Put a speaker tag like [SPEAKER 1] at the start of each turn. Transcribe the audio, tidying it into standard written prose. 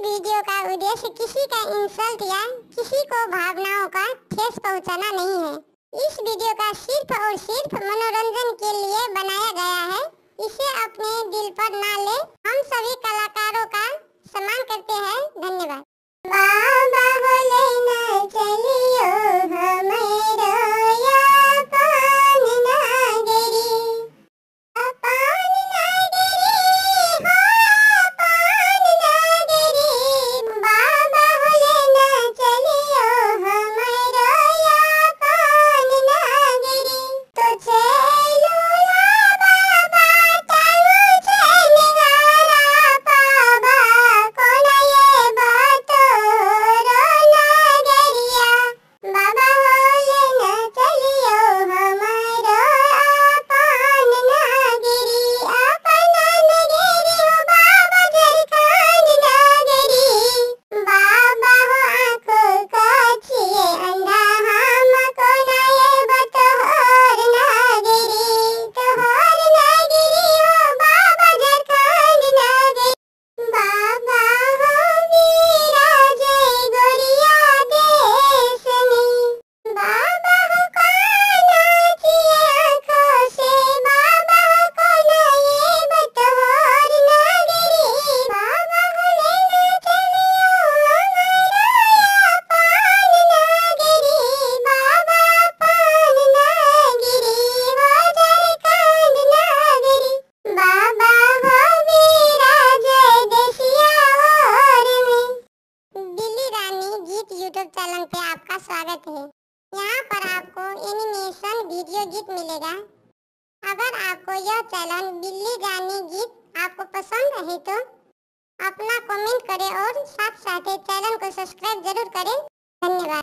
[SPEAKER 1] Video का उद्देश्य किसी का इंसल्ट या किसी को भावनाओं का ठेस पहुंचाना नहीं है। इस वीडियो का सिर्फ और सिर्फ मनोरंजन के लिए बनाया गया है। इसे अपने दिल पर ना ले। हम सभी कलाकारों का सम्मान करते हैं। धन्यवाद। बाबा बोले ना चलियो हमारा या पान नागरी, पान नागरी हो पान नागरी। बाबा बोले ना चलियो हमारा या पान नागरी, तो चलो ना बाबा चलो चलने वाला बाबा कोना ये बात रो नागरिया। बाबा बोले ना चलियो हमारा पान नागरी, अपन नागरी हो बाबा झारखंड नागरी। बाबा हो आँखों का छिए अंधा हमको ना ये बतौर नागरी, तोहर नागरी हो बाबा झारखंड नागरी। बाबा हो वीरा जय गोरिया देश में, बाबा हो काना छिए आँखों से, बाबा को ना ये बतौर नागरी। बाबा बोले ना चलियो हमारा या पान नागरी, बाबा पान नागरी हो झारखंड नागरी। बाबा हो वीरा जय देसिया और में। दिल्ली रानी गीत यूट्यूब चैनल पे आपका स्वागत है। यहाँ पर आपको एनिमेशन वीडियो गीत मिलेगा। अगर आपको यह चैनल दिल्ली रानी गीत आपको पसंद है तो अपना कमेंट करें और साथ साथ चैनल को सब्सक्राइब जरूर करें। धन्यवाद।